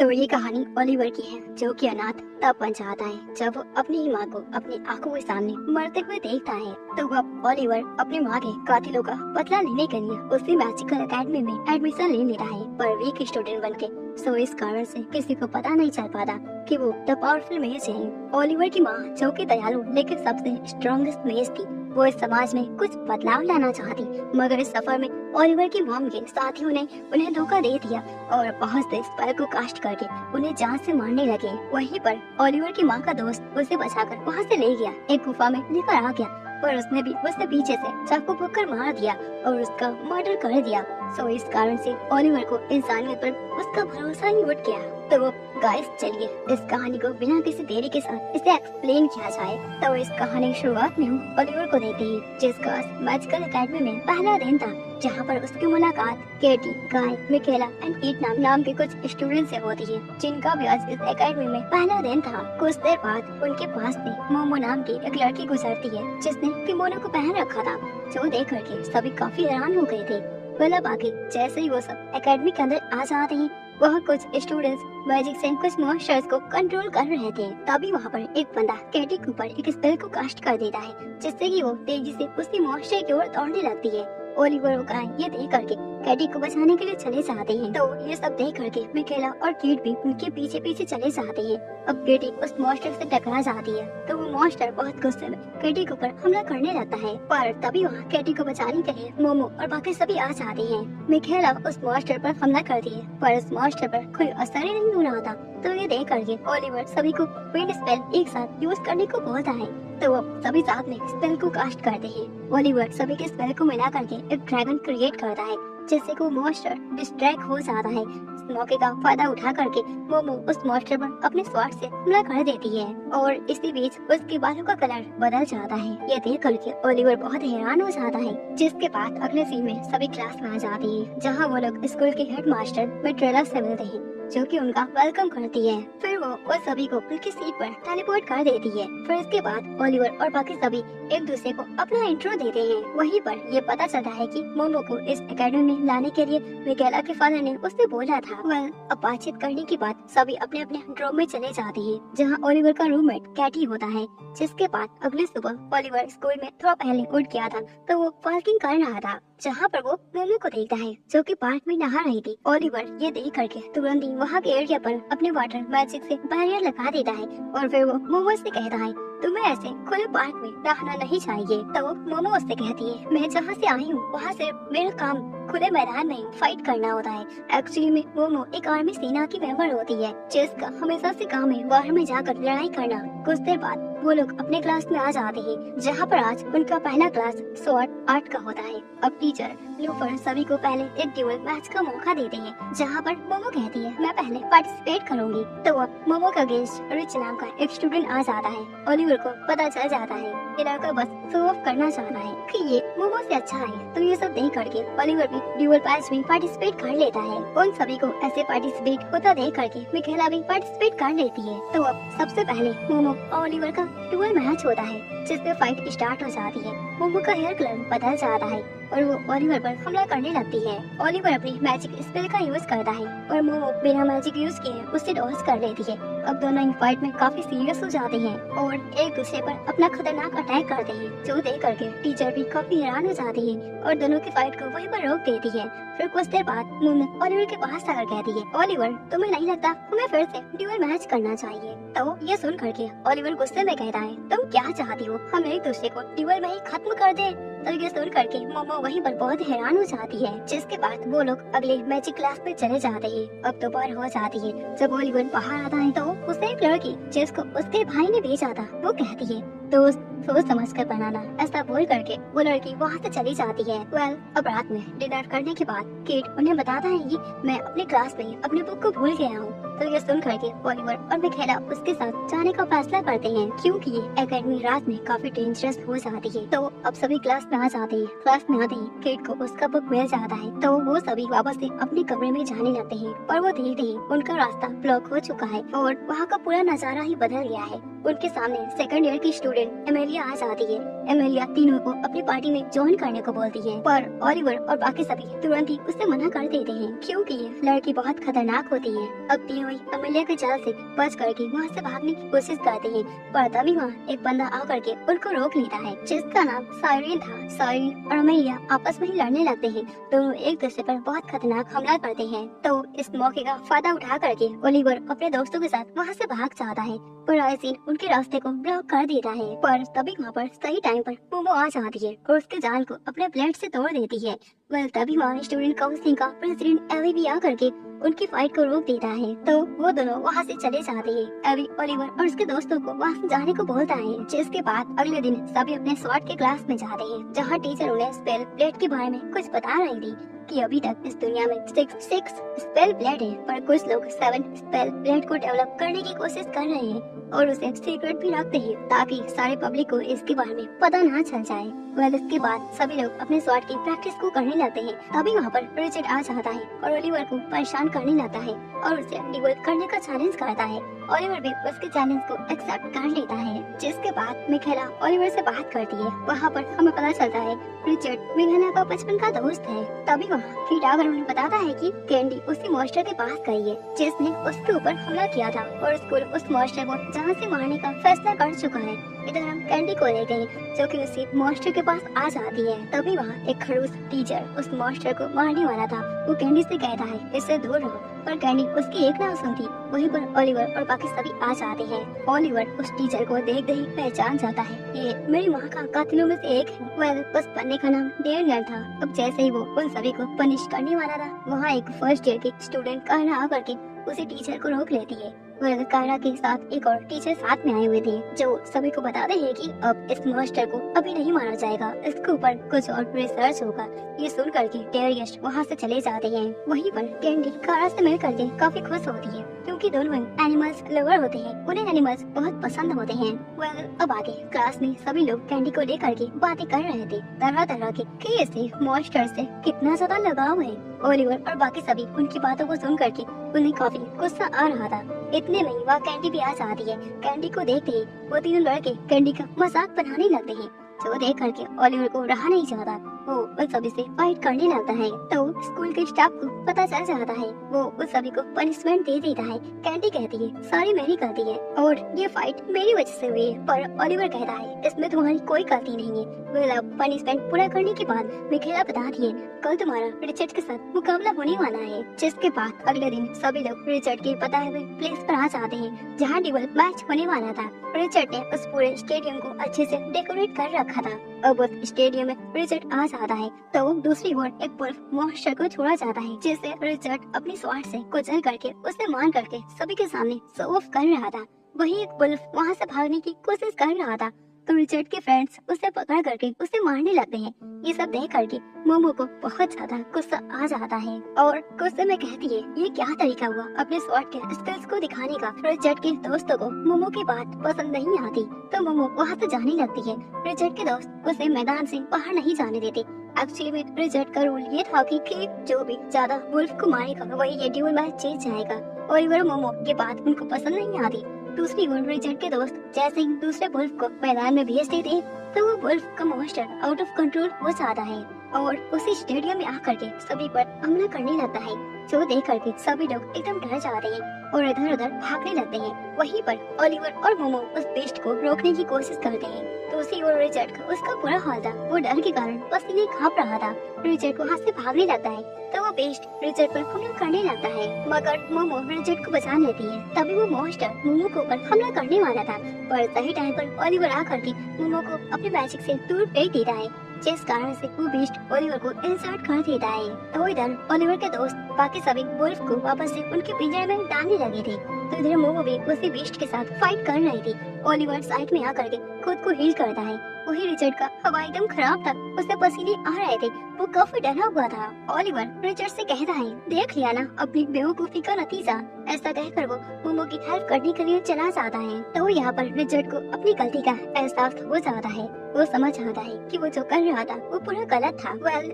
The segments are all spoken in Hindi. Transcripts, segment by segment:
तो ये कहानी ओलिवर की है, जो कि अनाथ तब बन जाता है जब वो अपनी ही माँ को अपनी आंखों के सामने मरते हुए देखता है। तो अब ओलिवर अपनी माँ के कातिलों का बदला लेने के लिए उसी मैजिकल एकेडमी में एडमिशन ले लेता है, पर वीक स्टूडेंट बनके। सो इस कारण से किसी को पता नहीं चल पाता कि वो द पावरफुल मेज है। ओलिवर की माँ, जो कि दयालु लेकिन सबसे स्ट्रॉन्गेस्ट मेज थी, वो इस समाज में कुछ बदलाव लाना चाहती, मगर इस सफर में ओलिवर की मॉम के साथियों ने उन्हें धोखा दे दिया और बहुत से स्पेल को कास्ट करके उन्हें जान से मारने लगे। वहीं पर ओलिवर की माँ का दोस्त उसे बचाकर वहाँ से ले गया, एक गुफा में लेकर आ गया, पर उसने भी उसे पीछे से चाकू भोंककर मार दिया और उसका मर्डर कर दिया। सो इस कारण से ओलिवर को इंसानियत पर उसका भरोसा ही उठ गया। तो गाइस, चलिए इस कहानी को बिना किसी देरी के साथ इसे एक्सप्लेन किया जाए। तो इस कहानी की शुरुआत में हम ओलिवर को देखते हैं, जिसका मैजिकल एकेडमी में पहला दिन था, जहाँ पर उसकी मुलाकात केटी, गाय, मिकेला एंड कीट नाम के कुछ स्टूडेंट से होती है, जिनका भी आज इस एकेडमी में पहला दिन था। कुछ देर बाद उनके पास से मोमो नाम की एक लड़की गुजरती है, जिसने किमोनो को पहन रखा था, जो देख करके सभी काफी हैरान हो गए थे। मतलब आगे जैसे ही वो सब एकेडमी के अंदर आ जाते हैं, वहाँ कुछ स्टूडेंट्स मैजिक से कुछ मॉन्स्टर्स को कंट्रोल कर रहे थे। तभी वहाँ पर एक बंदा कैटी के ऊपर एक स्पेल को कास्ट कर देता है, जिससे कि वो तेजी से उसी मॉन्स्टर की ओर दौड़ने लगती है। ओलिवर और गाय ये देख करके कैटी को बचाने के लिए चले जाते हैं। तो ये सब देख करके मिकेला और कीट भी उनके पीछे पीछे चले जाते हैं। अब कैटी उस मॉन्स्टर से टकरा जाती है, तो वो मॉन्स्टर बहुत गुस्से में कैटी के ऊपर हमला करने लगता है, पर तभी वहाँ कैटी को बचाने के लिए मोमो और बाकी सभी आ जाते हैं। मिकेला उस मॉन्स्टर पर हमला करती है, पर उस मॉन्स्टर पर कोई असर ही नहीं हो रहा था। तो ये देख करके ओलिवर सभी को विंड स्पेल एक साथ यूज करने को बोलता है। तो वो सभी साथ में स्पेल को कास्ट करते हैं। ओलिवर सभी के स्पेल को मिला करके एक ड्रैगन क्रिएट करता है, जिससे को मॉन्स्टर डिस्ट्रैक्ट हो जाता है। इस मौके का फायदा उठा करके मोमो उस मॉन्स्टर पर अपने स्वॉर्ड से हमला कर देती है और इसी बीच उसके बालों का कलर बदल जाता है। ये देख करके ओलिवर बहुत हैरान हो जाता है, जिसके बाद अगले सीन में सभी क्लास में आ जाते हैं, जहाँ वो लोग स्कूल के हेड मास्टर मेट्रेला से मिलते हैं, जो कि उनका वेलकम करती है। फिर वो उस सभी को उनकी सीट पर टेलीपोर्ट कर देती है। फिर इसके बाद ओलिवर और बाकी सभी एक दूसरे को अपना इंट्रो देते हैं। वहीं पर ये पता चलता है कि मोमो को इस एकेडमी में लाने के लिए मिकेला के फादर ने उससे बोला था। अब बातचीत करने के बाद सभी अपने अपने रूम में चले जाते हैं, जहाँ ओलिवर का रूममेट कैटी होता है। जिसके बाद अगली सुबह ओलिवर स्कूल में थोड़ा पहले उठ गया था, तो वो पार्किंग कर रहा था, जहाँ पर वो मोमो को देखता है, जो कि पार्क में नहा रही थी। ओलिवर ये देख करके तुरंत ही वहाँ के एरिया पर अपने वाटर मैजिक से बैरियर लगा देता है और फिर वो मोमो से कहता है, तुम्हें ऐसे खुले पार्क में नहाना नहीं चाहिए। तो मोमो उससे कहती है, मैं जहाँ से आई हूँ वहाँ से मेरा काम खुले मैदान में फाइट करना होता है। एक्चुअली में मोमो एक आर्मी सेना की मेंबर होती है, जिसका हमेशा से काम है बाहर में जाकर लड़ाई करना। कुछ देर बाद वो लोग अपने क्लास में आ जाते हैं, जहाँ पर आज उनका पहला क्लास स्वॉर्ड आर्ट का होता है। अब टीचर लूफर सभी को पहले एक ड्यूल मैच का मौका देते हैं, जहाँ पर मोमो कहती है, मैं पहले पार्टिसिपेट करूंगी। तो अब मोमो का गेस्ट रिच नाम का एक स्टूडेंट आ जाता है। ओलिवर को पता चल जाता है ये लड़का बस शो ऑफ करना चाहता है कि ये मोमो से अच्छा है। तो ये सब देख करके ओलिवर भी ड्यूल मैच में पार्टिसिपेट कर लेता है। उन सभी को ऐसे पार्टिसिपेट होता देख करके मिकेला भी पार्टिसिपेट कर लेती है। तो अब सबसे पहले मोमो और ओलिवर का ड्यूल मैच होता है, जिसमें फाइट स्टार्ट हो जाती है। मोमो का हेयर कलर बदल जाता है और वो ओलिवर पर हमला करने लगती है। ओलिवर अपनी मैजिक स्पेल का यूज करता है और मोमो बिना मैजिक यूज किए उससे डॉज कर लेती है। अब दोनों इन फाइट में काफी सीरियस हो जाते हैं और एक दूसरे पर अपना खतरनाक अटैक करते हैं, जो देख करके टीचर भी काफी हैरान हो जाती है और दोनों की फाइट को वहीं पर रोक देती है। फिर कुछ देर बाद मोमो ओलिवर के पास आकर कहती है, ओलिवर, तुम्हें नहीं लगता हमें फिर से ड्यूल मैच करना चाहिए? तो ये सुन करके ओलिवर गुस्से में कहता है, तुम क्या चाहती हो, हम एक दूसरे को ड्यूल में ही खत्म कर दे? तो ये सुन करके मोमो वहीं पर बहुत हैरान हो जाती है। जिसके बाद वो लोग अगले मैजिक क्लास में चले जाते हैं। अब दोपहर हो जाती है। जब ओलिवर बाहर आता है, तो उसे एक लड़की जिसको उसके भाई ने भेजा था, वो कहती है, दोस्त सोच समझ कर बनाना। ऐसा बोल करके वो लड़की वहाँ से चली जाती है। अब रात में डिनर करने के बाद किड उन्हें बताता है कि मैं अपने क्लास में अपने बुक को भूल गया हूँ। तो ये सुन करके ओलिवर और मिकेला उसके साथ जाने का फैसला करते हैं, क्योंकि ये एकेडमी रात में काफी डेंजरस हो जाती है। तो अब सभी क्लास में आ जाते हैं। क्लास में आते ही किड को उसका बुक मिल जाता है, तो वो सभी वापस से अपने कमरे में जाने लगते हैं। पर वो देखते ही उनका रास्ता ब्लॉक हो चुका है और वहाँ का पूरा नजारा ही बदल गया है। उनके सामने सेकंड ईयर की स्टूडेंट एमेलिया आ जाती है। एमेलिया तीनों को अपनी पार्टी में ज्वाइन करने को बोलती है, पर ओलिवर और बाकी सभी तुरंत ही उसे मना कर देते हैं क्योंकि ये लड़की बहुत खतरनाक होती है। अब तीनों ही एमेलिया के जाल से बच करके वहाँ से भागने की कोशिश करते हैं, पर तभी वहाँ एक बंदा आकर के उनको रोक लेता है जिसका नाम साइरेन था। साइरेन और एमेलिया आपस में ही लड़ने लगते हैं। दोनों एक दूसरे पर बहुत खतरनाक हमला करते हैं। तो इस मौके का फायदा उठा करके ओलिवर अपने दोस्तों के साथ वहाँ से भाग जाता है, पर आइसिन उनके रास्ते को ब्लॉक कर देता है। पर तभी वहाँ पर सही टाइम पर मोमो आ जाती है और उसके जाल को अपने ब्लेड से तोड़ देती है। वेल तभी वहाँ स्टूडेंट काउंसिल का प्रेसिडेंट एवी भी आकर के उनकी फाइट को रोक देता है। तो वो दोनों वहाँ से चले जाते हैं। एवी ओलिवर और उसके दोस्तों को वहाँ से जाने को बोलता है, जिसके बाद अगले दिन सभी अपने स्वॉट के क्लास में जाते हैं, जहाँ टीचर उन्हें स्पेल ब्लेड के बारे में कुछ बता रही थी कि अभी तक इस दुनिया में 6 स्पेल ब्लेड है, पर कुछ लोग 7 स्पेल ब्लेड को डेवलप करने की कोशिश कर रहे हैं और उसे सीक्रेट भी रखते हैं ताकि सारे पब्लिक को इसके बारे में पता ना चल जाए। वेल इसके बाद सभी लोग अपने स्वॉट की प्रैक्टिस को करने लगते हैं। तभी वहाँ पर रिचर्ड आ जाता है और ओलिवर को परेशान करने लगता है और उसे डिवोल्ट करने का चैलेंज करता है। ओलिवर भी उसके चैलेंज को एक्सेप्ट कर लेता है, जिसके बाद मिखेला ओलिवर से बात करती है। वहाँ पर हमें पता चलता है रिचर्ड मिखेला का बचपन का दोस्त है। तभी वहाँ कीटागर उन्हें बताता है कि कैंडी उसी मॉन्स्टर के पास गई है जिसने उसके ऊपर हमला किया था और स्कूल उस मॉन्स्टर को जहाँ से मारने का फैसला कर चुका है। इधर हम कैंडी को लेते हैं जो कि उसी मॉन्स्टर के पास आ जाती है। तभी वहाँ एक खड़ूस टीचर उस मॉन्स्टर को मारने वाला था। वो कैंडी से कहता है इससे दूर रहो, पर कैंडी उसकी एक ना सुनती। वहीं पर ओलिवर और बाकी सभी आ जाते हैं। ओलिवर उस टीचर को देखते ही पहचान जाता है, ये मेरी माँ का कातिलों में से एक है। वह उस बंदे का नाम डेनियल था। अब जैसे ही वो उन सभी को पनिश करने वाला था, वहाँ एक फर्स्ट ईयर की स्टूडेंट कायरा आकर के उसी टीचर को रोक लेती है। वह कायरा के साथ एक और टीचर साथ में आए हुए थे जो सभी को बताते हैं कि अब इस मॉन्स्टर को अभी नहीं मारा जाएगा, इसके ऊपर कुछ और रिसर्च होगा। ये सुन करके डेरियस वहाँ से चले जाते हैं। वहीं पर कैंडी कायरा से मिल करके काफी खुश होती है क्योंकि दोनों एनिमल्स लवर होते हैं, उन्हें एनिमल्स बहुत पसंद होते हैं। वह अब आगे क्लास में सभी लोग कैंडी को लेकर के बातें कर रहे थे तरह तरह के कि इसे मॉन्स्टर से कितना ज्यादा लगाव है। ओलिवर और बाकी सभी उनकी बातों को सुन करके उन्हें काफी गुस्सा आ रहा था। इतने में वह कैंडी भी आ जाती है। कैंडी को देखते ही वो तीनों लड़के कैंडी का मजाक बनाने लगते हैं, जो देख करके ओलिवर को रहा नहीं जाता। वो उन सभी से फाइट करने लगता है। तो स्कूल के स्टाफ को पता चल जाता है। वो उन सभी को पनिशमेंट दे देता है। कैंडी कहती है सारी मेरी गलती है और ये फाइट मेरी वजह से हुई है, पर ओलिवर कहता है इसमें तुम्हारी कोई गलती नहीं है। वेल अब पनिशमेंट पूरा करने के बाद मिखेला बताती है कल तुम्हारा रिचर्ड के साथ मुकाबला होने वाला है। जिसके बाद अगले दिन सभी लोग रिचर्ड के बताए हुए प्लेस पर आ जाते हैं जहाँ डिबल मैच होने वाला था। रिचर्ड ने उस पूरे स्टेडियम को अच्छे से डेकोरेट कर रखा था। अब उस स्टेडियम में रिचर्ड आ जाता है तो दूसरी ओर एक वुल्फ मॉन्स्टर को छोड़ा जाता है, जिसे रिचर्ड अपनी स्वॉर्ड से कुचल करके उसे मार करके सभी के सामने शो ऑफ कर रहा था। वही एक वुल्फ वहाँ से भागने की कोशिश कर रहा था तो रिचर्ड के फ्रेंड्स उसे पकड़ करके उसे मारने लगते हैं। ये सब देख करके मोमो को बहुत ज्यादा गुस्सा आ जाता है और गुस्से में कहती है ये क्या तरीका हुआ अपने स्वॉर्ड के स्किल्स को दिखाने का। रिचर्ड के दोस्तों को मोमो की बात पसंद नहीं आती तो मोमो वहाँ से जाने लगती है। रिचर्ड के दोस्त उसे मैदान से बाहर नहीं जाने देते। एक्चुअली में रिचर्ड का रूल ये था कि जो भी ज्यादा वुल्फ को मारेगा वही ये ड्यूल मैच जीत जाएगा। ओलिवर मोमो की बात उनको पसंद नहीं आती। दूसरी ओर रिचर्ड के दोस्त जैसे ही दूसरे वुल्फ को मैदान में भेज देते तो वो वुल्फ का मॉन्स्टर आउट ऑफ कंट्रोल हो जाता है और उसी स्टेडियम में आकर के सभी पर हमला करने लगता है, जो देख करके सभी लोग एकदम डर जाते हैं और इधर उधर भागने लगते हैं। वहीं पर ओलिवर और मोमो उस बेस्ट को रोकने की कोशिश करते हैं। दूसरी ओर रिचर्ड का उसका बुरा हाल था, वो डर के कारण पसीने खाप रहा था। रिचर्ड वहाँ से भागने लगता है तो वो बेस्ट रिचर्ड पर हमला करने लगता है, मगर मोमो रिचर्ड को बचा लेती है। तभी वो मॉन्स्टर मोमो के ऊपर हमला करने वाला था, पर सही टाइम पर ओलिवर आकर के मोमो को अपने मैजिक से दूर फेंक देता है, जिस कारण से वो बीस्ट ओलिवर को इंसर्ट कर देता है। तो इधर ओलिवर के दोस्त बाकी सभी वुल्फ को वापस से उनके पिंजरे में डालने लगे थे तो इधर मोमो भी उसी बीस्ट के साथ फाइट कर रही थी। ओलिवर साइड में आकर के खुद को हील करता है। वही रिचर्ड का हवा एकदम खराब था, उसे पसीने आ रहे थे, वो काफी डरा हुआ था। ओलिवर रिचर्ड से कहता है देख लिया ना अपनी बेवकूफी का नतीजा। ऐसा कहकर वो मोमो की हेल्प करने के लिए चला जाता है। तो यहाँ पर रिचर्ड को अपनी गलती का एहसास हो जाता है। वो समझ आता है कि वो जो कर रहा था वो पूरा गलत था।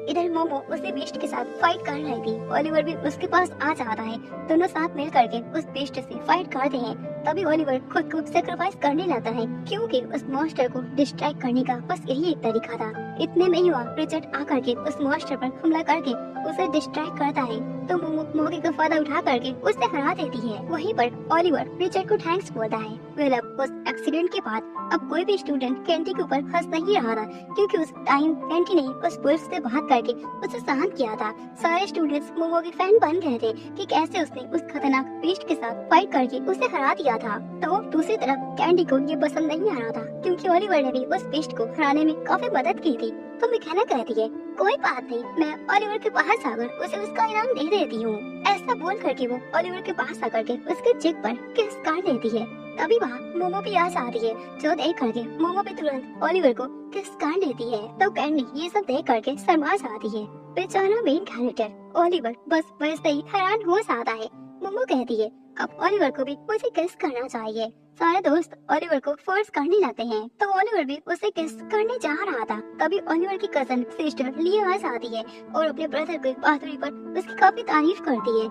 इधर मोमो उसी बीस्ट के साथ फाइट कर रही थी। ओलिवर भी उसके पास आ जाता है। दोनों साथ मिल करके उस बीस्ट से फाइट करते हैं। तभी ओलिवर खुद को सेक्रीफाइस करने लगता है, क्योंकि उस मॉन्स्टर को डिस्ट्रैक्ट करने का बस यही एक तरीका था। इतने में ही हुआ रिचर्ड आकर के उस मॉन्स्टर पर हमला करके उसे डिस्ट्रैक्ट करता है। तो मोमो मौके का फायदा उठा करके उसे हरा देती है। वहीं पर ओलिवर रिचर्ड को थैंक्स बोलता है। अब उस एक्सीडेंट के बाद अब कोई भी स्टूडेंट कैंटी के ऊपर हंस नहीं रहा था, क्योंकि उस टाइम कैंटी ने उस पुलिस से बात करके उसे शांत किया था। सारे स्टूडेंट्स मोमो के फैन बन गए थे कि कैसे उसने उस खतरनाक बीस्ट के साथ फाइट करके उसे हरा दिया था। तो दूसरी तरफ कैंडी को ये पसंद नहीं आ रहा था, क्योंकि ओलिवर ने भी उस बीस्ट को हराने में काफी मदद की थी। तो मैकेना कहती है, कोई बात नहीं, मैं ओलिवर के पास आकर उसे उसका इनाम दे देती हूँ। ऐसा बोल करके वो ओलिवर के पास आकर के उसके चिक पर किस कर लेती है। तभी वहाँ मोमो भी आ जाती है, जो देख करके मोमो भी तुरंत ओलिवर को किस कर लेती है। तो कैंडी ये सब देख करके शर्मा जाती है। बेचारा मेन कैरेक्टर ओलिवर बस वैसे ही हैरान हो जाता है। मोमो कहती है, अब ओलिवर को भी मुझे किस करना चाहिए। सारे दोस्त ओलिवर को फोर्स करने लगते हैं। तो ओलिवर भी उसे किस करने जा रहा था। तभी ओलिवर की कजन सिस्टर लिया आ जाती है और अपने ब्रदर की बहादुरी पर उसकी काफी तारीफ करती है।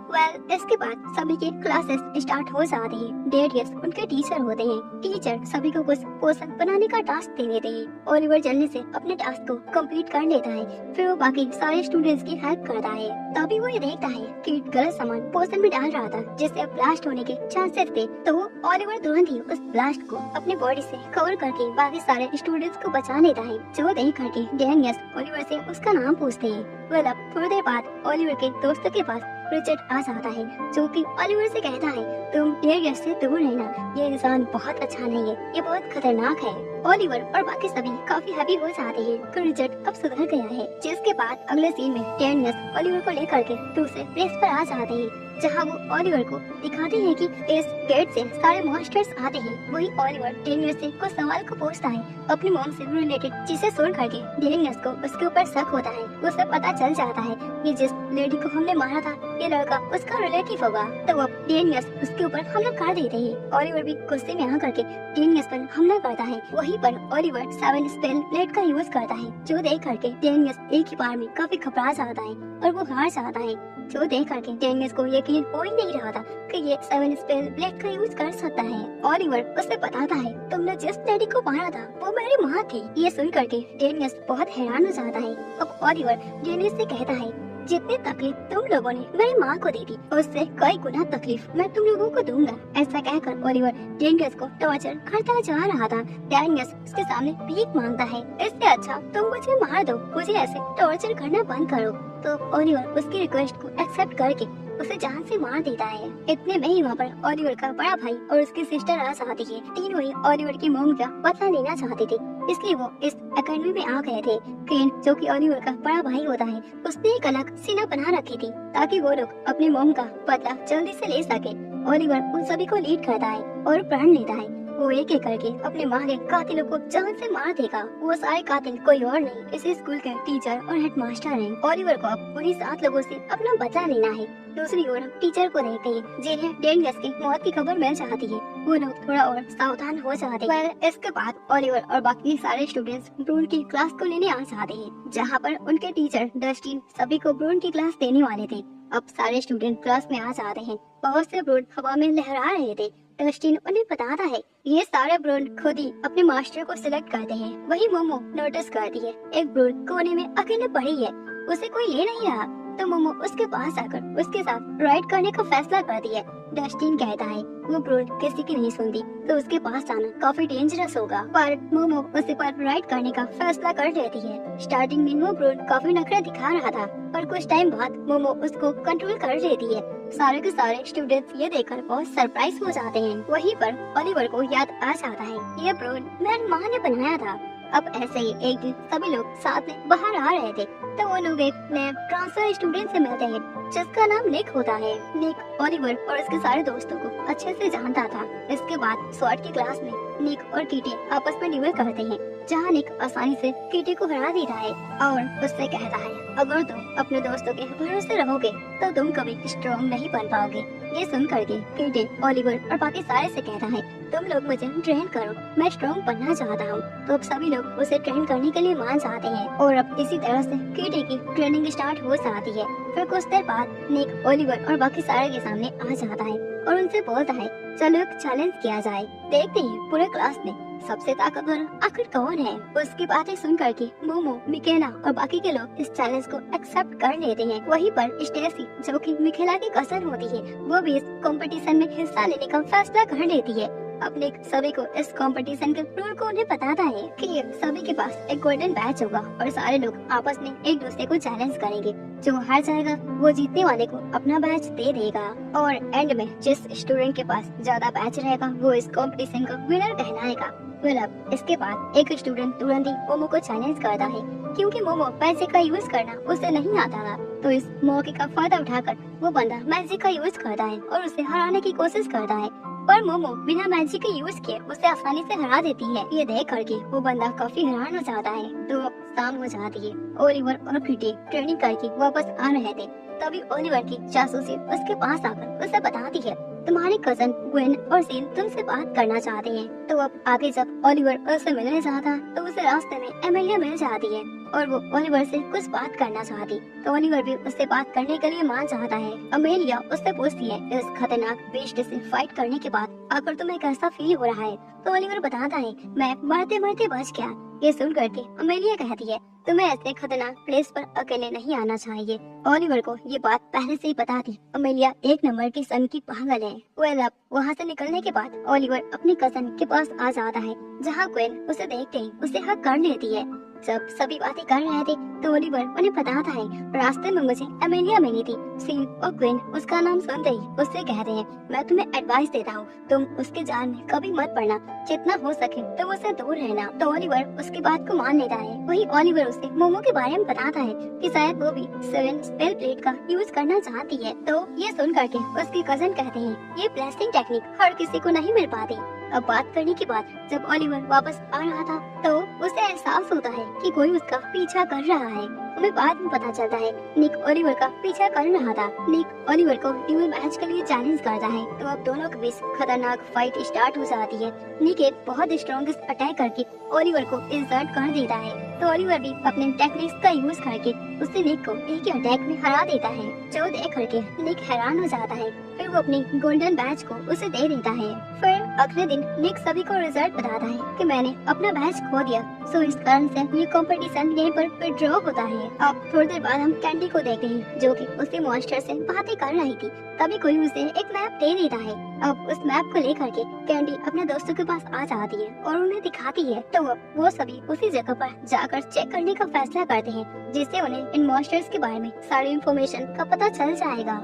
इसके बाद सभी के क्लासेस स्टार्ट हो जाती है। डेरियस उनके टीचर होते हैं। टीचर सभी को कुछ पोषण बनाने का टास्क दे देते हैं। ओलिवर जल्दी से अपने टास्क को कंप्लीट कर लेता है। फिर वो बाकी सारे स्टूडेंट्स की हेल्प करता है। तभी वो ये देखता है कि गलत सामान पोषण में डाल रहा था, जिससे ब्लास्ट होने के चांसेस थे। तो ओलिवर तुरंत ही उस ब्लास्ट को अपने बॉडी से कवर करके बाकी सारे स्टूडेंट्स को बचा लेता है। जो देख करके डेनियस ओलिवर से उसका नाम पूछते हैं। अब थोड़ी देर बाद ओलिवर के दोस्तों के पास रिचर्ड आ जाता है, जो कि ओलिवर से कहता है, तुम डेनियस से दूर रहना, ये इंसान बहुत अच्छा नहीं है, ये बहुत खतरनाक है। ओलिवर और बाकी सभी काफी हैप्पी हो जाते हैं कि रिचर्ड अब सुधर गया है। जिसके बाद अगले सीन में डेनियस ओलिवर को लेकर के दूसरे प्लेस पर आ जाते हैं, जहाँ वो ओलिवर को दिखाते हैं कि इस गेट से सारे मॉन्स्टर्स आते हैं। वही ओलिवर डेनियस से कुछ सवाल को पूछता है, अपनी मॉम से रिलेटेड चीजें सुन करके डेनियस को उसके ऊपर शक होता है। उसे पता चल जाता है ये जिस लेडी को हमने मारा था ये लड़का उसका रिलेटिव होगा। तो अब डेनियस उसके ऊपर हमला कर देते हैं। ओलिवर भी गुस्से में आकर के डेनियस पर हमला करता है। वहीं पर ओलिवर 7 स्पेल ब्लेड का यूज करता है, जो देख करके डेनियस एक ही बार में काफी घबरा जाता है और वो हार जाता है। जो देख करके डेनियस को यकीन हो ही नहीं रहा था कि ये 7 स्पेल ब्लेड का यूज कर सकता है। ओलिवर उसे बताता है, तुमने जिस लेडी को मारा था वो मेरी माँ थी। ये सुन करके डेनियस बहुत हैरान हो जाता है। अब ओलिवर डेनियस से कहता है, जितनी तकलीफ तुम लोगों ने मेरी माँ को दी थी उससे कई गुना तकलीफ मैं तुम लोगों को दूंगा। ऐसा कहकर ओलिवर डेनियस को टॉर्चर करता जा रहा था। डेनियस उसके सामने भीख मांगता है, इससे अच्छा तुम मुझे मार दो, मुझे ऐसे टॉर्चर करना बंद करो। तो ओलिवर उसकी रिक्वेस्ट को एक्सेप्ट करके उसे जान से मार देता है। इतने में ही वहाँ पर ओलिवर का बड़ा भाई और उसकी सिस्टर आ जाती है। तीनों ही ओलिवर की मॉम का बदला लेना चाहते थे, इसलिए वो इस एकेडमी में आ गए थे। केन, जो कि ओलिवर का बड़ा भाई होता है, उसने एक अलग सेना बना रखी थी ताकि वो लोग अपनी मॉम का बदला जल्दी से ले सके। ओलिवर उन सभी को लीड करता है और प्रण लेता है। वो एक एक करके अपने माँ के कातिलों को जान से मार देगा। वो सारे कातिल कोई और नहीं, इस स्कूल के टीचर और हेडमास्टर हैं। ओलिवर को अब उन्हीं 7 लोगों से अपना बदला लेना है। दूसरी ओर हम टीचर को देखते हैं, जिन्हें डेनियस की मौत की खबर मिल जाती है। वो लोग थोड़ा और सावधान हो जाते हैं। इसके बाद ओलिवर और बाकी सारे स्टूडेंट्स ब्रून की क्लास को लेने आ जाते हैं, जहाँ पर उनके टीचर डस्टिन सभी को ब्रून की क्लास देने वाले थे। अब सारे स्टूडेंट क्लास में आ जाते हैं। बहुत से ब्रून हवा में लहरा रहे थे। डस्टिन उन्हें बताता है, ये सारे ब्रून खुद ही अपने मास्टर को सिलेक्ट करते हैं। वही मोमो नोटिस करती है, एक ब्रून कोने में अकेले पड़ी है, उसे कोई ले नहीं रहा। तो मोमो उसके पास आकर उसके साथ राइड करने का फैसला करती है। डस्टिन कहता है वो ब्रून किसी की नहीं सुनती, तो उसके पास जाना काफी डेंजरस होगा, पर मोमो उसे पर राइड करने का फैसला कर लेती है। स्टार्टिंग में वो ब्रून काफी नखरा दिखा रहा था, पर कुछ टाइम बाद मोमो उसको कंट्रोल कर लेती है। सारे के सारे स्टूडेंट्स ये देखकर बहुत सरप्राइज हो जाते हैं। वहीं पर ओलिवर को याद आ जाता है, ये ब्रून मेरी माँ ने बनाया था। अब ऐसे ही एक दिन सभी लोग साथ में बाहर आ रहे थे, तो वो लोग एक नए ट्रांसफर स्टूडेंट से मिलते हैं, जिसका नाम निक होता है। निक ओलिवर और उसके सारे दोस्तों को अच्छे से जानता था। इसके बाद स्वॉर्ड की क्लास में निक और कीटी आपस में ड्यूल करते हैं, जहाँ निक आसानी से कीटी को हरा देता है और उससे कहता है, अगर तुम अपने दोस्तों के भरोसे रहोगे तो तुम कभी स्ट्रॉन्ग नहीं बन पाओगे। ये सुन करके कीटे ओलिवर और बाकी सारे से कहता है, तुम लोग मुझे ट्रेन करो, मैं स्ट्रॉन्ग बनना चाहता हूँ। तो अब सभी लोग उसे ट्रेन करने के लिए मान जाते हैं और अब इसी तरह से कीटे की ट्रेनिंग स्टार्ट हो जाती है। फिर कुछ देर बाद निक ओलिवर और बाकी सारे के सामने आ जाता है और उनसे बोलता है, चलो एक चैलेंज किया जाए, देखते हैं पूरे क्लास में सबसे ताकतवर आखिर कौन है। उसकी बातें सुन करके मोमो, मिकेला और बाकी के लोग इस चैलेंज को एक्सेप्ट कर लेते हैं। वहीं पर स्टेसी, जो कि मिकेला की कजन होती है, वो भी इस कंपटीशन में हिस्सा लेने का फैसला कर लेती है। अपने सभी को इस कंपटीशन के रूल को उन्हें बताता है कि सभी के पास एक गोल्डन बैच होगा और सारे लोग आपस में एक दूसरे को चैलेंज करेंगे। जो हार जाएगा वो जीतने वाले को अपना बैच दे देगा और एंड में जिस स्टूडेंट के पास ज्यादा बैच रहेगा वो इस कंपटीशन का विनर कहलाएगा। अब इसके बाद एक स्टूडेंट तुरंत ही मोमो को चैलेंज करता है, क्योंकि मोमो मैजिक का यूज करना उसे नहीं आता था। तो इस मौके का फायदा उठाकर वो बंदा मैजिक का यूज करता है और उसे हराने की कोशिश करता है, पर मोमो बिना मैजिक के यूज किए उसे आसानी से हरा देती है। ये देख करके वो बंदा काफी हैरान हो जाता है। तो शाम हो जाती है। ओलिवर और कीटे ट्रेनिंग करके वापस आ रहे थे, तभी ओलिवर की जासूसी उसके पास आकर उसे बताती है, तुम्हारे कजन ग्वेन और सीन तुमसे बात करना चाहते हैं। तो अब आगे जब ओलिवर उससे मिलने जाता तो उसे रास्ते में एमेलिया मिल जाती है और वो ओलिवर से कुछ बात करना चाहती, तो ओलिवर भी उससे बात करने के लिए मान जाता है। एमेलिया उससे पूछती है, इस खतरनाक बेस्ट से फाइट करने के बाद आखिर तुम्हें कैसा फील हो रहा है? तो ओलिवर बताता है, मैं मरते मरते बच गया। ये सुन करके एमेलिया कहती है, तुम्हें ऐसे खतरनाक प्लेस पर अकेले नहीं आना चाहिए। ओलिवर को ये बात पहले से ही पता थी, एमेलिया एक नंबर की सन की पागल है। वेल अब वहाँ से निकलने के बाद ओलिवर अपने कजन के पास आ जाता है, जहाँ ग्वेन उसे देखते ही उसे हक कर लेती है। जब सभी बातें कर रहे थे तो ओलिवर उन्हें बताता है, रास्ते में मुझे एमेलिया मिली थी। सीन और ग्वेन उसका नाम सुनते ही उससे कहते हैं, मैं तुम्हें एडवाइस देता हूँ, तुम उसके जाल में कभी मत पड़ना, जितना हो सके तो उससे दूर रहना। तो ओलिवर उसकी बात को मान लेता है। वही ओलिवर उसे मोमो के बारे में बताता है कि शायद वो भी 7 स्पेल प्लेट का यूज करना चाहती है। तो ये सुन करके उसकी कजन कहते हैं, ये ब्लेसिंग टेक्निक हर किसी को नहीं मिल पाती। अब बात करने के बाद जब ओलिवर वापस आ रहा था तो उसे एहसास होता है कि कोई उसका पीछा कर रहा है। हमें बाद में पता चलता है निक ओलिवर का पीछा कर रहा था। निक ओलिवर को ड्यूल मैच के लिए चैलेंज करता है। तो अब दोनों के बीच खतरनाक फाइट स्टार्ट हो जाती है। निक एक बहुत स्ट्रॉन्गेस्ट अटैक करके ओलिवर को इंसल्ट कर देता है, तो ओलिवर भी अपने टेक्निक्स का यूज करके उससे निक को एक ही अटैक में हरा देता है। जो देख करके निक हैरान हो जाता है। फिर वो अपनी गोल्डन बैच को उसे दे देता है। फिर अगले दिन निक सभी को रिजल्ट बताता है कि मैंने अपना बैच खो दिया, सो इस कारण से ये कंपटीशन यहीं पर विड्रॉ होता है। अब थोड़ी देर बाद हम कैंडी को देखते हैं, जो कि उसी मॉन्स्टर से बातें कर रही थी। तभी कोई उसे एक मैप दे देता है। अब उस मैप को लेकर के कैंडी अपने दोस्तों के पास आ जाती है और उन्हें दिखाती है। तो वो सभी उसी जगह पर जाकर चेक करने का फैसला करते हैं, जिससे उन्हें इन मॉन्स्टर्स के बारे में सारी इन्फॉर्मेशन का पता चल जाएगा।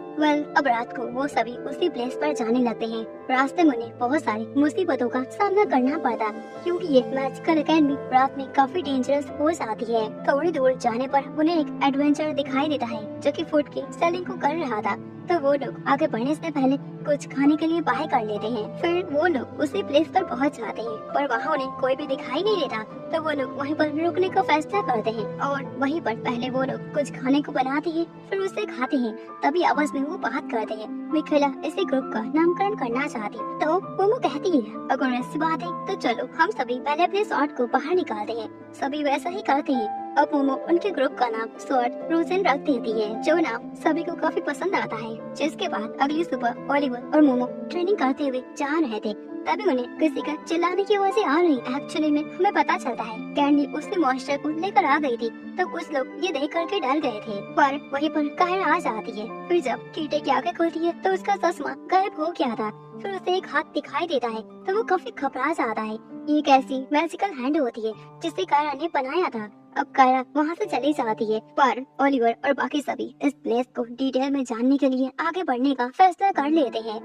अब रात को वो सभी उसी प्लेस पर जाने लगते हैं। रास्ते में उन्हें बहुत सारी मुसीबतों का सामना करना पड़ता, क्योंकि ये मैजिकल एकेडमी रात में काफी डेंजरस हो जाती है। थोड़ी दूर जाने पर उन्हें एक एडवेंचर दिखाई देता है, जो कि फूड की सेलिंग को कर रहा था। तो वो लोग आगे बढ़ने से पहले कुछ खाने के लिए बाय कर लेते हैं। फिर वो लोग उसी प्लेस पर पहुंच जाते हैं, पर वहाँ उन्हें कोई भी दिखाई नहीं देता। तो वो लोग वहीं पर रुकने का फैसला करते हैं और वहीं पर पहले वो लोग कुछ खाने को बनाते हैं, फिर उसे खाते हैं। तभी आपस में वो बात करते हैं। मिकेला इसी ग्रुप का नामकरण करना चाहती, तो मोमो कहती है, अगर ऐसी बात है तो चलो हम सभी पहले अपने शॉर्ट को बाहर निकालते हैं। सभी वैसा ही करते हैं। अब मोमो उनके ग्रुप का नाम शॉर्ट रोजन रख देती है, जो नाम सभी को काफी पसंद आता है। जिसके बाद अगली सुबह ओलिवर और मोमो ट्रेनिंग करते हुए जा रहे थे, तभी उन्हें किसी का चिल्लाने की आवाज़ें आ रही। एक्चुअली में हमें पता चलता है कैंडी उसी मॉन्स्टर को लेकर आ गई थी, तो कुछ लोग ये देख करके डर गए थे। पर वहीं पर कायर आ जाती है। फिर जब कीटे की आंखें खुलती है तो उसका चश्मा गायब हो गया था। फिर उसे एक हाथ दिखाई देता है, तो वो काफी घबरा जाता है। ये एक ऐसी मैजिकल हैंड होती है जिसे कायरा ने बनाया था। अब कायरा वहाँ से चली जाती है, पर ओलिवर और बाकी सभी इस प्लेस को डिटेल में जानने के लिए आगे बढ़ने का फैसला कर लेते हैं।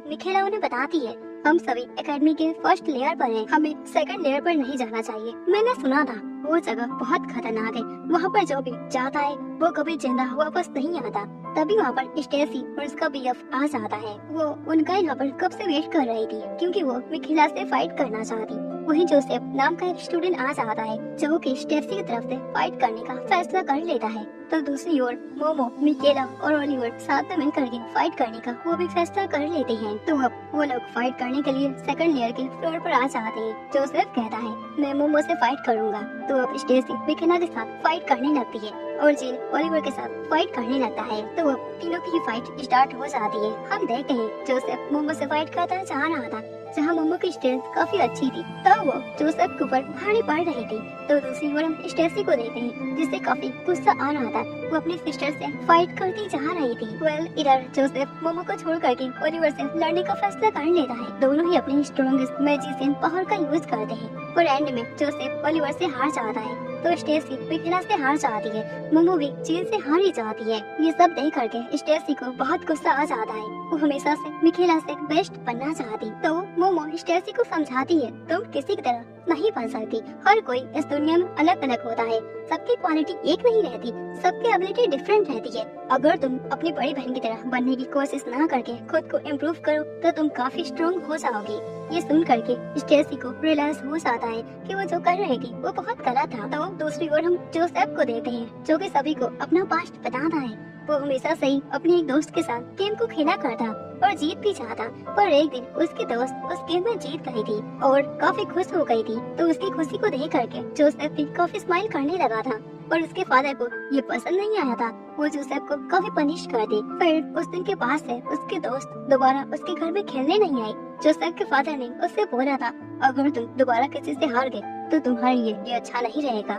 मिकेला उन्हें बताती है, हम सभी एकेडमी के फर्स्ट लेयर पर हैं, हमें सेकंड लेयर पर नहीं जाना चाहिए। मैंने सुना था वो जगह बहुत खतरनाक है, वहाँ पर जो भी जाता है वो कभी जिंदा वापस नहीं आता। तभी वहाँ पर स्टेसी और उसका बीएफ आ जाता है। वो उनका यहाँ पर कब से वेट कर रही थी, क्योंकि वो मिकेला से फाइट करना चाहती। वही जोसेफ नाम का एक स्टूडेंट आ जाता है, जो कि स्टेसी की तरफ से फाइट करने का फैसला कर लेता है। तो दूसरी ओर मोमो, मिकेला और ओलिवर साथ में मिलकर के फाइट करने का वो भी फैसला कर लेते हैं। तो अब वो लोग फाइट करने के लिए सेकंड लेयर के फ्लोर पर आ जाते हैं। जोसेफ कहता है मैं मोमो से फाइट करूंगा। तो अब स्टेसी मिकेला के साथ फाइट करने लगती है और जिल ओलिवर के साथ फाइट करने लगता है। तो अब तीनों की फाइट स्टार्ट हो जाती है। हम देखते हैं जोसेफ मोमो से फाइट करता जा रहा था, जहाँ मोमो की स्ट्रेंथ काफी अच्छी थी, तब वो जोसेफ के ऊपर भारी पड़ रही थी। तो दूसरी ओर हम स्टेसी को देखते हैं, जिससे काफी गुस्सा आ रहा था। वो अपनी सिस्टर से फाइट करती जा रही थी। इधर जोसेफ मोमो को छोड़ करके ओलिवर से लड़ने का फैसला कर लेता है। दोनों ही अपनी स्ट्रॉन्गेस्ट मैजिशियन पावर का यूज करते हैं और एंड में जोसेफ ओलिवर से हार जाता है। तो स्टेसी मिकेला से हार जाती है, मोमो भी जेल से हार ही जाती है। ये सब देख करके स्टेसी को बहुत गुस्सा आ जाता है। वो हमेशा से मिकेला से बेस्ट बनना चाहती। तो मोमो स्टेसी को समझाती है तुम किसी की तरह नहीं बन सकती। हर कोई इस दुनिया में अलग अलग होता है, सबकी क्वालिटी एक नहीं रहती, सबकी एबिलिटी डिफरेंट रहती है। अगर तुम अपनी बड़ी बहन की तरह बनने की कोशिश ना करके खुद को इम्प्रूव करो तो तुम काफी स्ट्रॉन्ग हो जाओगी। ये सुन करके स्टेसी को रियलाइज हो जाता है कि वो जो कर रही थी वो बहुत गलत था। तो दूसरी ओर हम जोसेफ को देखते हैं, जो कि सभी को अपना पास्ट बताता है। वो हमेशा से ही अपने एक दोस्त के साथ गेम को खेला करता और जीत भी चाहता, पर एक दिन उसकी दोस्त उस गेम में जीत गई थी और काफी खुश हो गई थी। तो उसकी खुशी को देख करके जोसेफ भी काफी स्माइल करने लगा था और उसके फादर को ये पसंद नहीं आया था। वो जोसेफ को काफी पनिश कर दी। फिर उस दिन के बाद से उसके दोस्त दोबारा उसके घर में खेलने नहीं आई। जोसेफ के फादर ने उससे बोला था अगर तुम दोबारा किसी से हार गए तो तुम्हारे लिए ये अच्छा नहीं रहेगा।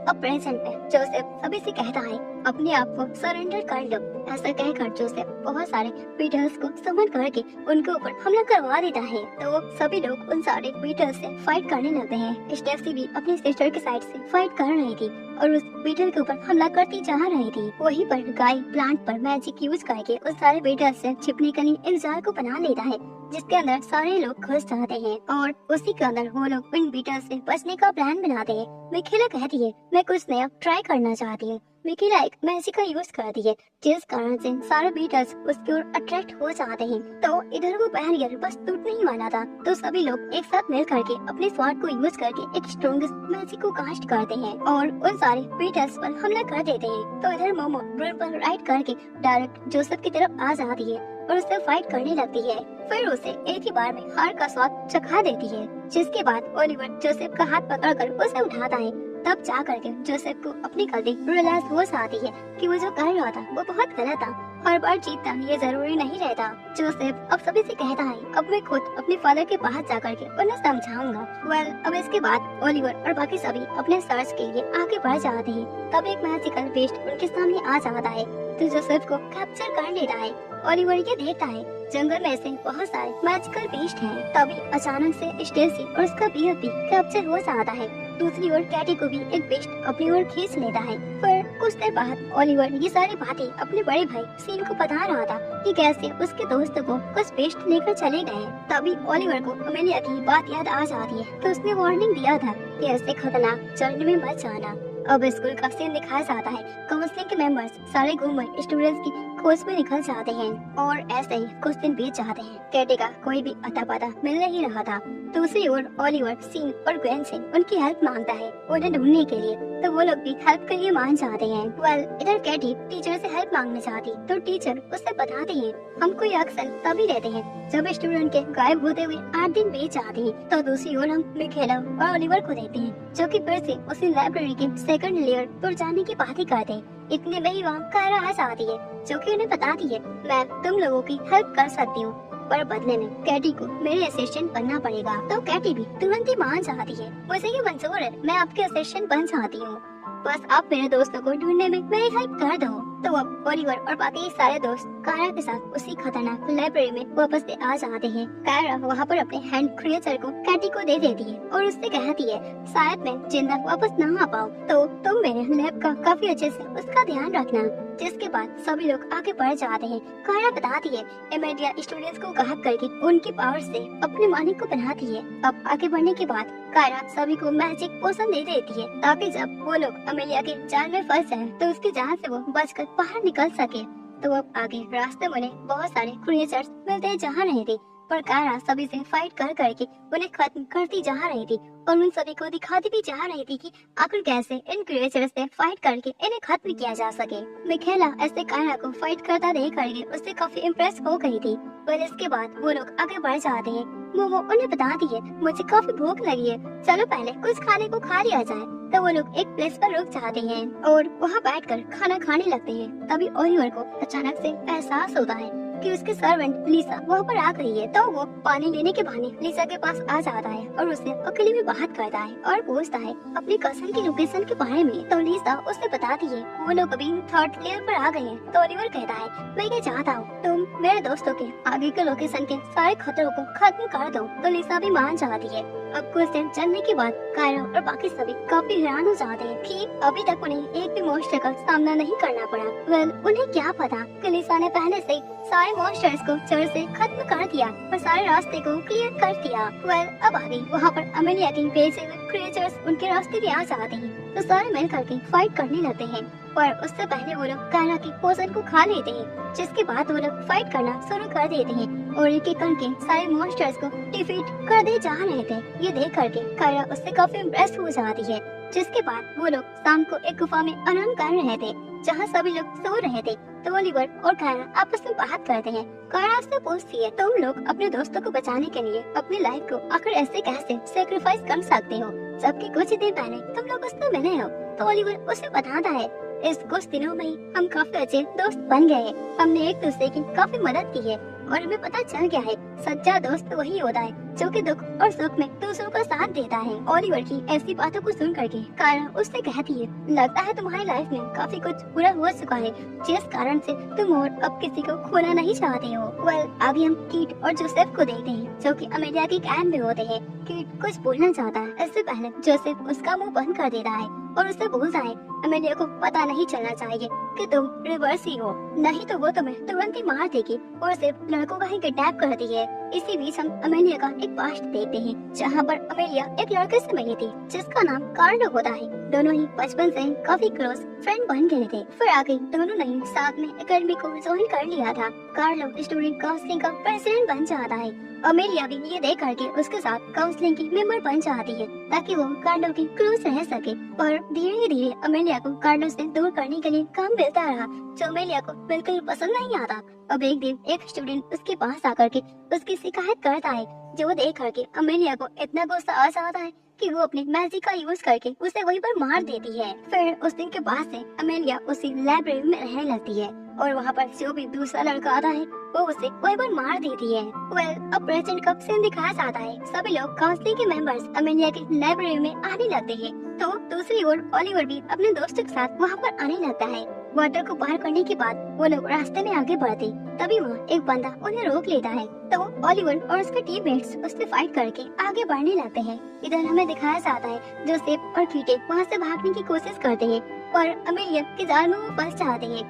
अब प्रेजेंट में जोसेफ सभी से कहता है अपने आप को सरेंडर कर लो। ऐसा कहकर जोसेफ बहुत सारे बीटल्स को समन करके उनके ऊपर हमला करवा देता है। तो सभी लोग उन सारे बीटल्स से फाइट करने लगते हैं। स्टेफी भी अपनी सिस्टर के साइड से फाइट कर रही थी और उस बीटल के ऊपर हमला करती जा रही थी। वहीं पर गाय प्लांट पर मैजिक यूज करके उस सारे बीटल्स से छिपने के लिए एक जाल को बना लेता है, जिसके अंदर सारे लोग घुस जाते हैं और उसी के अंदर वो लोग इन बीटल्स से बचने का प्लान बनाते हैं। मिकेला कहती है मैं कुछ नया ट्राई करना चाहती हूँ। मिकेला एक मैजिक का यूज करती है, जिस कारण से सारे बीटल्स उसकी ओर अट्रैक्ट हो जाते हैं। तो इधर वो बैरियर बस टूटने ही वाला था, तो सभी लोग एक साथ मिल करके अपने स्वॉर्ड को यूज करके एक स्ट्रॉन्गेस्ट मैजिक को कास्ट करते हैं और उन सारे बीटल्स पर हमला कर देते हैं। तो इधर मोमो ड्रोन पर राइड करके डायरेक्ट जोसेफ की तरफ आ जाती है और उससे फाइट करने लगती है। फिर उसे एक ही बार में हार का स्वाद चखा देती है, जिसके बाद ओलिवर जोसेफ का हाथ पकड़कर उसे उठाता है। तब जा करके जोसेफ को अपनी गलती रियलाइज हो जाती है कि वो जो कर रहा था वो बहुत गलत था। हर बार जीतना ये जरूरी नहीं रहता। जोसेफ अब सभी से कहता है अब मैं खुद अपने फादर के पास जा करके उन्हें समझाऊंगा। अब इसके बाद ओलिवर और बाकी सभी अपने सर्च के लिए आगे बढ़ जाते हैं। तब एक मैजिकल बेस्ट उनके सामने आ जाता है, तो जोसेफ को कैप्चर कर लेता है। ओलिवर ये देखता है जंगल में ऐसे बहुत सारे मैजिकल बीस्ट हैं। तभी अचानक से स्टेसी और उसका बीएफ भी कैप्चर हो जाता है। दूसरी ओर कैटी को भी एक बेस्ट अपनी ओर खींच लेता है। फिर कुछ देर बाद ओलिवर ये सारी बातें अपने बड़े भाई सीन को बता रहा था कि कैसे उसके दोस्त को कुछ बेस्ट लेकर चले गए। तभी ओलिवर को अमेलिया की बात याद आ जाती है कि उसने वार्निंग दिया था कि ऐसे खतरनाक जर्नी में मत जाना। अब स्कूल का सीन दिखाया जाता है। काउंसलिंग के मेंबर्स सारे घूमकर स्टूडेंट्स की खोज में निकल जाते हैं और ऐसे ही कुछ दिन बीत जाते हैं। कैटी का कोई भी अता पता मिल नहीं रहा था। दूसरी ओर ओलिवर सीन और ग्वेन से उनकी हेल्प मांगता है उन्हें ढूंढने के लिए, तो वो लोग भी हेल्प के लिए मान जाते हैं। इधर कैटी टीचर से हेल्प मांगना चाहती, तो टीचर उससे बताते हैं हम कोई अक्सर तभी रहते हैं जब स्टूडेंट के गायब होते हुए 8 दिन बीत जाते हैं। तो दूसरी ओर हम मिकेला और ओलिवर को देखते हैं, जो कि फिर से उसी लाइब्रेरी के सेकंड लेयर पर जाने की बात ही करते हैं। इतने में ही वहाँ कायरा आ जाती है, जो कि उन्हें बताती है मैं तुम लोगों की हेल्प कर सकती हूँ, पर बदले में कैटी को मेरे असिस्टेंट बनना पड़ेगा। तो कैटी भी तुरंत ही मान जाती है, मुझे ये मंजूर है, मैं आपके असिस्टेंट बन जाती हूँ, बस आप मेरे दोस्तों को ढूंढने में मेरी हेल्प कर दो। तो अब ओलिवर और बाकी सारे दोस्त कायरा के साथ उसी खतरनाक लाइब्रेरी में वापस से आ जाते हैं। कायरा वहाँ पर अपने हैंड क्रिएचर को कैटी को दे देती है और उससे कहती है शायद मैं जिंदा वापस ना आ पाऊँ, तो तुम मेरे लैब का काफी अच्छे से उसका ध्यान रखना। जिसके बाद सभी लोग आगे बढ़ जाते हैं। कायरा बताती है एमेलिया स्टूडेंट्स को गायब करके उनकी पावर से अपने मालिक को बनाती है। अब आगे बढ़ने के बाद कायरा सभी को मैजिक पोशन दे देती है, ताकि जब वो लोग अमेलिया के जाल में फंस जाए तो उसकी जान से वो बचकर बाहर निकल सके। तो अब आगे रास्ते में बहुत सारे क्रिएचर्स मिलते जा रहे थे, पर कायरा सभी से फाइट कर करके उन्हें खत्म करती जा रही थी और उन सभी को दिखाती भी जा रही थी कि आखिर कैसे इन क्रिएचर्स से फाइट करके इन्हें खत्म किया जा सके। मिखेला ऐसे कायरा को फाइट करता देख करके उससे काफी इम्प्रेस हो गई थी। पर इसके बाद वो लोग आगे बढ़ जाते हैं। मोमो उन्हें बताती है मुझे काफी भूख लगी है, चलो पहले कुछ खाने को खा लिया जाए। तो वो लोग एक प्लेस पर रुक जाते हैं और वहाँ बैठकर खाना खाने लगते हैं। तभी ओलिवर को अचानक से एहसास होता है कि उसके सर्वेंट लिसा वहाँ पर आ गई है। तो वो पानी लेने के बहाने लिसा के पास आ जाता है और उससे अकेले में बात करता है और पूछता है अपनी कजिन की लोकेशन के बारे में। तो लिसा उससे बताती है वो लोग अभी 3rd लेयर पर आ गए हैं। तो ओलिवर कहता है मैं ये चाहता हूँ तुम मेरे दोस्तों के आगे के लोकेशन के सारे खतरों को खत्म कर दो। तो लिसा भी मान जाती है। अब कुछ दिन चलने के बाद कायरा और बाकी सभी काफी हैरान हो जाते हैं कि अभी तक उन्हें एक भी मॉन्स्टर का सामना नहीं करना पड़ा। उन्हें क्या पता कि लिसा ने पहले से सारे मॉन्स्टर्स को जड़ से खत्म कर दिया और सारे रास्ते को क्लियर कर दिया। अब आगे वहाँ पर अमेलिया के भेजे हुए क्रिएचर्स उनके रास्ते पे आ जाते हैं। तो सारे मिल करके फाइट करने लगते हैं। पर उससे पहले वो लोग कायरा की पोषण को खा लेते हैं, जिसके बाद वो लोग फाइट करना शुरू कर देते हैं और एक एक करके सारे मॉन्स्टर्स को डिफीट कर दे जा रहे थे। ये देख करके कायरा उससे काफी इम्प्रेस हो जाती है। जिसके बाद वो लोग शाम को एक गुफा में आराम कर रहे थे जहाँ सभी लोग सो रहे थे। तो ओलिवर और कायरा आपस में बात करते हैं। कायरा उससे पूछती है तुम लोग अपने दोस्तों को बचाने के लिए अपनी लाइफ को आखिर ऐसे कैसे सेक्रीफाइस कर सकते हो, जबकि कुछ दिन पहले तुम लोग उससे मिले हो। तो ओलिवर उसे बताता है इस कुछ दिनों में ही हम काफी अच्छे दोस्त बन गए। हमने एक दूसरे की काफी मदद की है और हमें पता चल गया है सच्चा दोस्त वही होता है जो कि दुख और सुख में दूसरों का साथ देता है। ओलिवर की ऐसी बातों को सुन करके कायरा उससे कहती है लगता है तुम्हारी लाइफ में काफी कुछ बुरा हो चुका है जिस कारण से तुम और अब किसी को खोना नहीं चाहते हो। आगे हम कीट और जोसेफ को देखते हैं जो कि अमेलिया के कैंप में होते हैं। कीट कुछ बोलना चाहता है, इससे पहले जोसेफ उसका मुंह बंद कर देता है और उससे बोलता है अमेलिया को पता नहीं चलना चाहिए कि तुम रिवर्स ही हो, नहीं तो वो तुम्हें तुरंत ही मार देगी और सिर्फ लड़कों का ही किडनैप करती है। इसी बीच हम अमेलिया का एक पास्ट देखते हैं जहाँ पर अमेलिया एक लड़के से मिली थी जिसका नाम कार्लो होता है। दोनों ही बचपन से काफी क्लोज फ्रेंड बन गए थे। फिर आगे दोनों ने साथ में एकेडमी को ज्वाइन कर लिया था। कार्लो स्टूडेंट काउंसिलिंग का प्रेसिडेंट बन जाता है। अमेलिया भी ये देख करके उसके साथ काउंसलिंग की मेंबर बन जाती है ताकि वो कार्लो की क्लोज रह सके। पर धीरे धीरे अमेलिया को कार्लो से दूर करने के लिए काम मिलता रहा जो अमेलिया को बिल्कुल पसंद नहीं आता। अब एक दिन एक स्टूडेंट उसके पास आकर के उसकी शिकायत करता है जो देख करके अमेलिया को इतना गुस्सा आ जाता है कि वो अपनी मैजिक का यूज करके उसे वहीं पर मार देती है। फिर उस दिन के बाद से अमेलिया उसी लाइब्रेरी में रहने लगती है और वहाँ पर जो भी दूसरा लड़का आता है वो उसे वहीं पर मार देती है। अब प्रेजेंट कब सीन दिखाया जाता है। सभी लोग काउंसिलिंग के मेंबर्स अमेलिया की लाइब्रेरी में आने लगते हैं। तो दूसरी ओर ओलिवर भी अपने दोस्तों के साथ वहाँ पर आने लगता है। वाटर को पार करने के बाद वो लोग रास्ते में आगे बढ़ते तभी वहाँ एक बंदा उन्हें रोक लेता है। तो ओलिवर और उसके टीममेट्स उससे फाइट करके आगे बढ़ने लगते हैं। इधर हमें दिखाया जाता है जोसेफ और कीटे वहाँ से भागने की कोशिश करते हैं पर अमेलिया के जाल में वो फंस जाते हैं।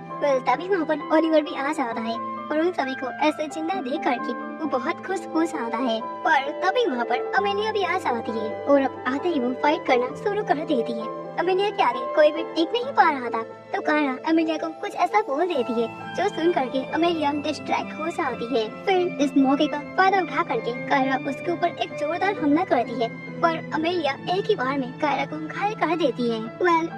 तभी वहाँ पर ओलिवर भी आ जाता है और उन सभी को ऐसे जिंदा देख करके वो बहुत खुश हो जाता है। पर तभी वहाँ पर अमेलिया भी आ जाती है और अब आते ही वो फाइट करना शुरू कर देती है। अमेलिया के आगे कोई भी टिक नहीं पा रहा था तो कायरा अमेलिया को कुछ ऐसा बोल देती है जो सुन करके अमेलिया डिस्ट्रैक्ट हो जाती है। फिर इस मौके का फायदा उठा करके कायरा उसके ऊपर एक जोरदार हमला करती है पर अमेलिया एक ही बार में कायरा को घायल कर देती है।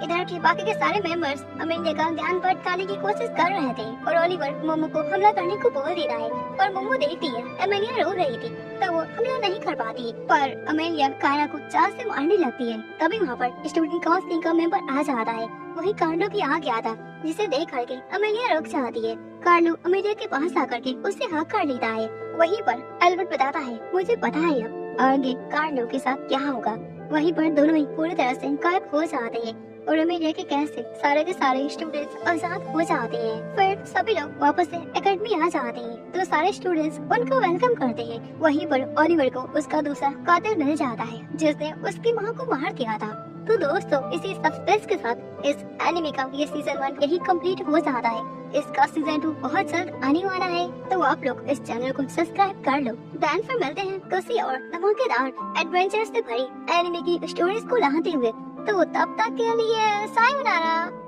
इधर के बाकी के सारे मेंबर्स अमेलिया का ध्यान भटकाने की कोशिश कर रहे थे और ओलिवर मोमो को हमला करने को बोल देता है और मोमो देखती है अमेलिया रो रही थी तो वो हमला नहीं कर पाती पर अमेलिया कायरा को चाल से मारने लगती है। तभी वहाँ पर स्टूडेंट काउंसिलिंग का मेंबर आ जाता है। वही कार्लो भी आ गया था जिसे देख करके अमेलिया रुक जाती है। कार्लो अमेलिया के पास आकर के उससे हक कर लेता है। वहीं पर एल्बर्ट बताता है मुझे पता है अब आगे कार्लो के साथ क्या होगा। वहीं पर दोनों ही पूरी तरह से गायब हो जाते हैं और अमेलिया के कैसे सारे के सारे स्टूडेंट्स आजाद हो जाते हैं। फिर सभी लोग वापस से एकेडमी आ जाते हैं तो सारे स्टूडेंट्स उनको वेलकम करते हैं। वहीं पर ओलिवर को उसका दूसरा कातिल मिल जाता है जिसने उसकी माँ को मार दिया था। तो दोस्तों इसी सस्पेंस के साथ इस एनिमे का ये सीजन 1 यही कंप्लीट हो जाता है। इसका सीजन 2 बहुत जल्द आने वाला है तो आप लोग इस चैनल को सब्सक्राइब कर लो। दैन फिर मिलते हैं किसी और धमाकेदार एडवेंचर से भरी एनिमे की स्टोरीज को लाते हुए। तो तब तक के लिए सायोनारा।